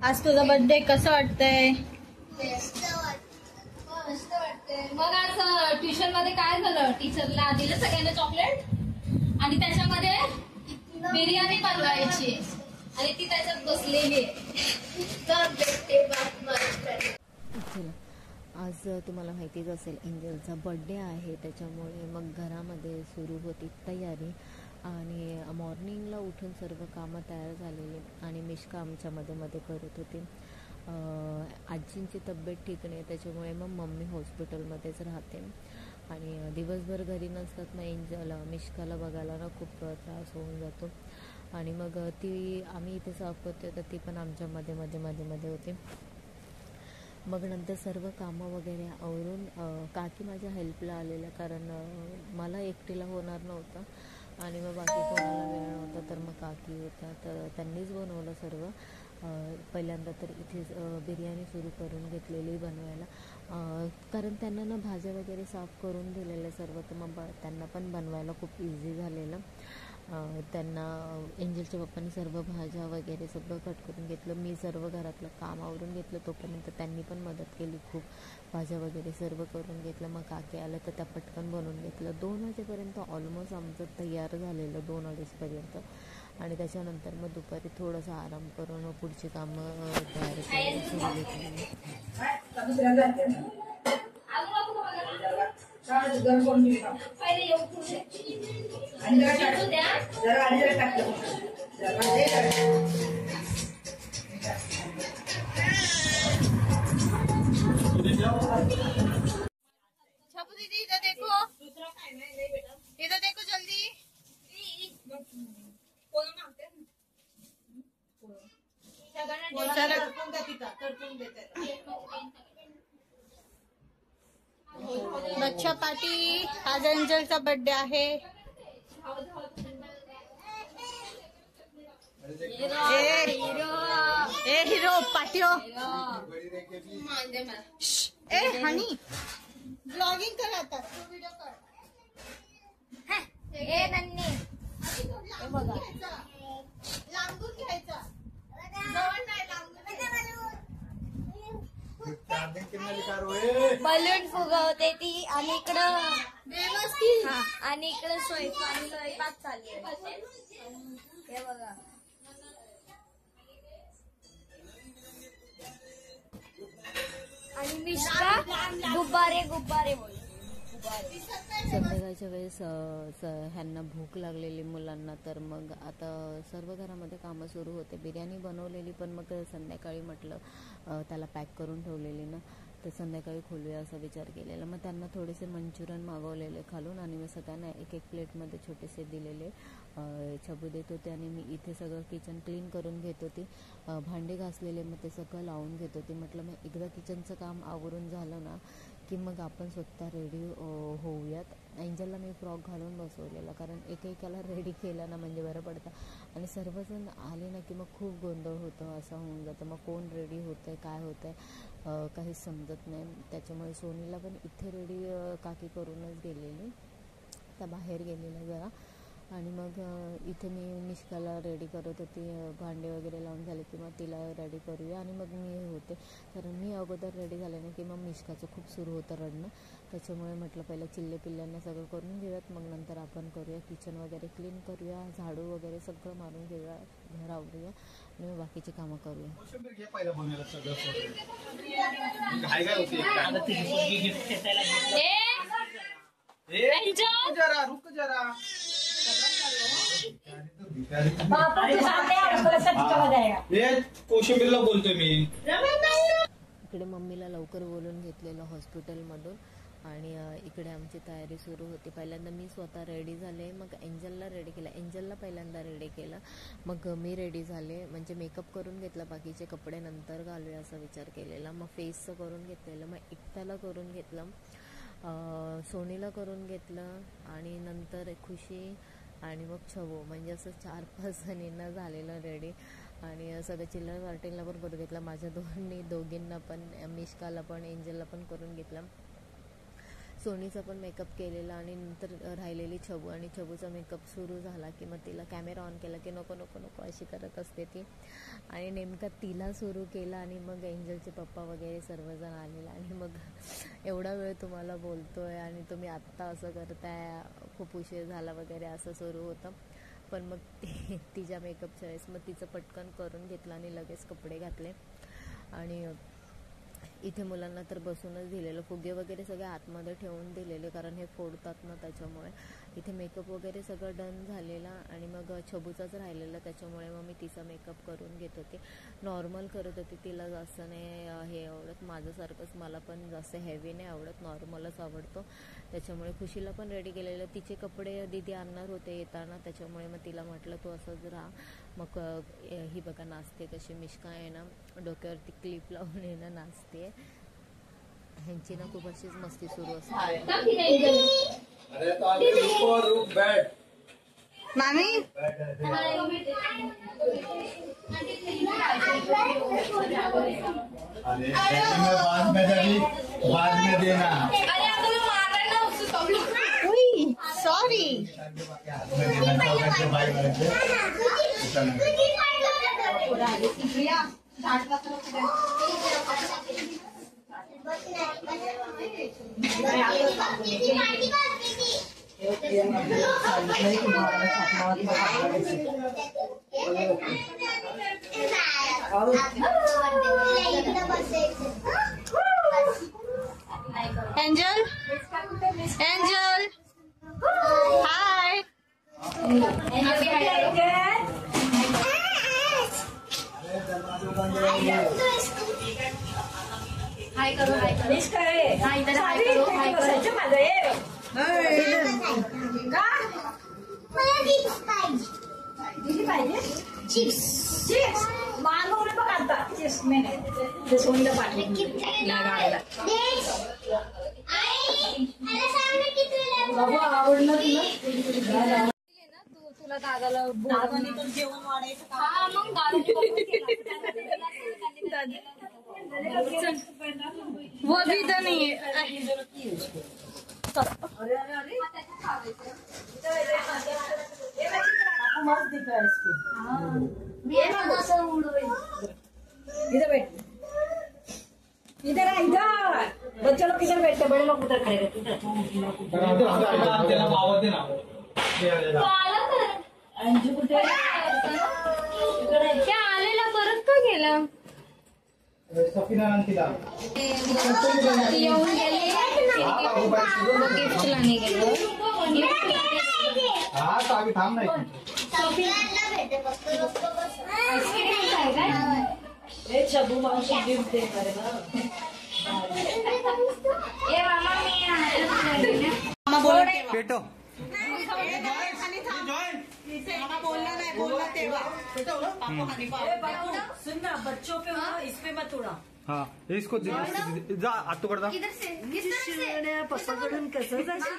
आज तुझा बर्थडे कसं वाटतंय? मस्त वाटतंय. मग आज ट्युशन मध्ये काय झालं? टीचरला दिलं सगळ्यांना चॉकलेट आणि त्याच्यामध्ये बिर्याणी बनवायची आणि ती त्याच्यात बसलेली आहे. आज तुम्हाला माहितीच असेल एंजलचा बर्थडे आहे, त्याच्यामुळे मग घरामध्ये सुरू होती तयारी आणि मॉर्निंगला उठून सर्व कामं तयार झालेली आणि मिश्का आमच्या मध्ये करत होती. आजींची तब्येत ठीक नाही, त्याच्यामुळे मग मम्मी हॉस्पिटलमध्येच राहते आणि दिवसभर घरी नसतात ना एंजल. मिश्काला बघायला ना खूप त्रास होऊन जातो आणि मग ती आम्ही इथे साफ करतोय तर ती पण आमच्या मध्ये होती. मग नंतर सर्व कामं वगैरे आवरून काकी माझ्या हेल्पला आलेल्या, कारण मला एकटीला होणार नव्हतं आणि मग बाकी कोणाला वेळ नव्हता, तर मग काकी होत्या तर त्यांनीच बनवलं सर्व. पहिल्यांदा तर इथेच बिर्याणी सुरू करून घेतलेली बनवायला, कारण त्यांना ना भाज्या वगैरे साफ करून दिलेल्या सर्व, तर मग त्यांना पण बनवायला खूप इझी झालेलं. त्यांना एंजलच्या पप्पांनी सर्व भाज्या वगैरे सगळं कट करून घेतलं. मी सर्व घरातलं काम आवरून घेतलं, तोपर्यंत त्यांनी पण मदत केली खूप. भाज्या वगैरे सर्व करून घेतलं. मग काकी आलं तर त्या पटकन बनवून घेतलं. 2 वाजेपर्यंत ऑलमोस्ट आमचं तयार झालेलं, 2-2:30पर्यंत. आणि त्याच्यानंतर मग दुपारी थोडंसं आराम करून पुढची कामं तयार सुरू घेतली. छपू दीदी इधर देखो, इधर देखो जल्दी. बच्चा पार्टी, आज एंजलचा बर्थडे आहे. हिरो पाटियो. हनी ब्लॉगिंग कर आता, व्हिडिओ कर. लांबून घ्यायचा, जवळ नाही, लांबून. बलून फुगवते ती आणि इकडं आणि इकडं स्वयंपाक चालू आहे. हे बघा, आणि मिश्का गुब्बारे बोल. संध्याकाळच्या वेळेस ह्यांना भूक लागलेली मुलांना, तर मग आता सर्व घरामध्ये कामं सुरू होते. बिर्याणी बनवलेली, पण मग संध्याकाळी म्हटलं त्याला पॅक करून ठेवलेली ना, तर संध्याकाळी खोलूया असा विचार केलेला. मग त्यांना थोडेसे मंचुरियन मागवलेले खालून आणि मग सगळ्यांना एक प्लेटमध्ये छोटेसे दिलेले छबू देत होते आणि मी इथे सगळं किचन क्लीन करून घेत होती. भांडे घासलेले, मग ते सगळं लावून घेत होती. म्हटलं मग एकदा किचनचं काम आवरून झालं ना की मग आपण स्वतः रेडी होऊयात. एंजलला मी फ्रॉक घालून बसवलेला, कारण एकेकाला रेडी केलं ना म्हणजे बरं पडतं आणि सर्वजण आले ना की मग खूप गोंधळ होतं, असं होऊन जातं. मग कोण रेडी होतं आहे, काय होतं आहे, काहीच समजत नाही. त्याच्यामुळे सोनीला पण इथे रेडी काकी करूनच गेलेली, त्या बाहेर गेलेल्या जरा. आणि मग इथे मी मिश्काला रेडी करत होती. भांडे वगैरे लावून झाले की मग तिला रेडी करूया आणि मग मी होते, कारण मी अगोदर रेडी झाले ना की मग मिश्काचं खूप सुरू होतं रडणं. त्याच्यामुळे म्हटलं पहिलं पिल्ल्यांना सगळं करून घेऊयात, मग नंतर आपण करूया, किचन वगैरे क्लीन करूया, झाडू वगैरे सगळं मारून घेऊया, घर आवरूया आणि मग बाकीची कामं करूया. कोशिंबीरला बोलतोय मी. इकडे मम्मीला लवकर बोलून घेतलेलं हॉस्पिटलमधून आणि इकडे आमची तयारी सुरू होती. पहिल्यांदा मी स्वतः रेडी झाले, मग एंजलला रेडी केलं. एंजलला पहिल्यांदा रेडी केलं, मग मी रेडी झाले, म्हणजे मेकअप करून घेतला, बाकीचे कपडे नंतर घालूया असा विचार केलेला. मग फेसचं करून घेतलेलं, मग एकट्याला करून घेतलं, सोनीला करून घेतलं आणि नंतर खुशी आणि मग छबू, म्हणजे असं 4-5 जणींना झालेलं रेडी. आणि सगळं चिल्लर पार्टीला पण करून घेतलं, माझ्या दोघींना पण, मिश्काला पण, एंजलला पण करून घेतलं. सोनीचा पण मेकअप केलेला आणि नंतर राहिलेली छबू आणि छबूचा मेकअप सुरू झाला की मग तिला कॅमेरा ऑन केला की नको नको नको अशी करत असते ती. आणि नेमका तिला सुरू केला आणि मग एंजलचे पप्पा वगैरे सर्वजण आलेला आणि मग एवढा वेळ तुम्हाला बोलतोय आणि तुम्ही आत्ता असं करताय, खूप उशीर झाला वगैरे असं सुरू होतं. पण मग तिच्या मेकअपच्या वेळेस मग तिचं पटकन करून घेतलं आणि लगेच कपडे घातले. आणि इथे मुलांना तर बसूनच दिलेलं, फुगे वगैरे सगळे आतमध्ये ठेवून दिलेले कारण हे फोडतात ना, त्याच्यामुळे इथे मेकअप वगैरे सगळं डन झालेला. आणि मग छबूचाच राहिलेला, त्याच्यामुळे मग मी तिचा मेकअप करून घेत होते. नॉर्मल करत होते, तिला जास्त नाही हे आवडत, माझ्यासारखंच मला पण जास्त हेवी नाही आवडत, नॉर्मलच आवडतो. त्याच्यामुळे खुशीला पण रेडी केलेलं. तिचे कपडे दीदी आणणार होते येताना, त्याच्यामुळे मग तिला म्हटलं तू असंच राहा. मग ही बघा नाचते कशी, मिश्का आहे ना डोक्यावरती क्लिप लावून आहे ना नाचते. ह्यांची ना खूप अशीच मस्ती सुरू असते. मामी सॉरी एंजल एंजल हाय हाय करो हाय करो इधर हाय करो हाय करो. मागवलं बघ आता चिप्स नाही सोनीला पाठवून आवडलं तुला तुला दादाला दादाने तर जेवण वाढायचं का? हा मग वो भी तो नहीं है. अरे अरे अरे मस्त दिख रहा है इधर बैठ, इधर आ, इधर बच्चे लोग किधर बैठते, बड़े लोग उधर खड़े रहते. अंजू कुठे त्या आलेला परत का गेला? येऊन गेले गिफ्ट लाने गेलो. शबू मावशी गिफ्ट दे करे पेटो बोलना नहीं, बोलना तेवा सुन ना, बच्चों पे हो इस पे मत उड़ा. हाँ इसको जा आतू करता पप्पाकडून कसं जाशील.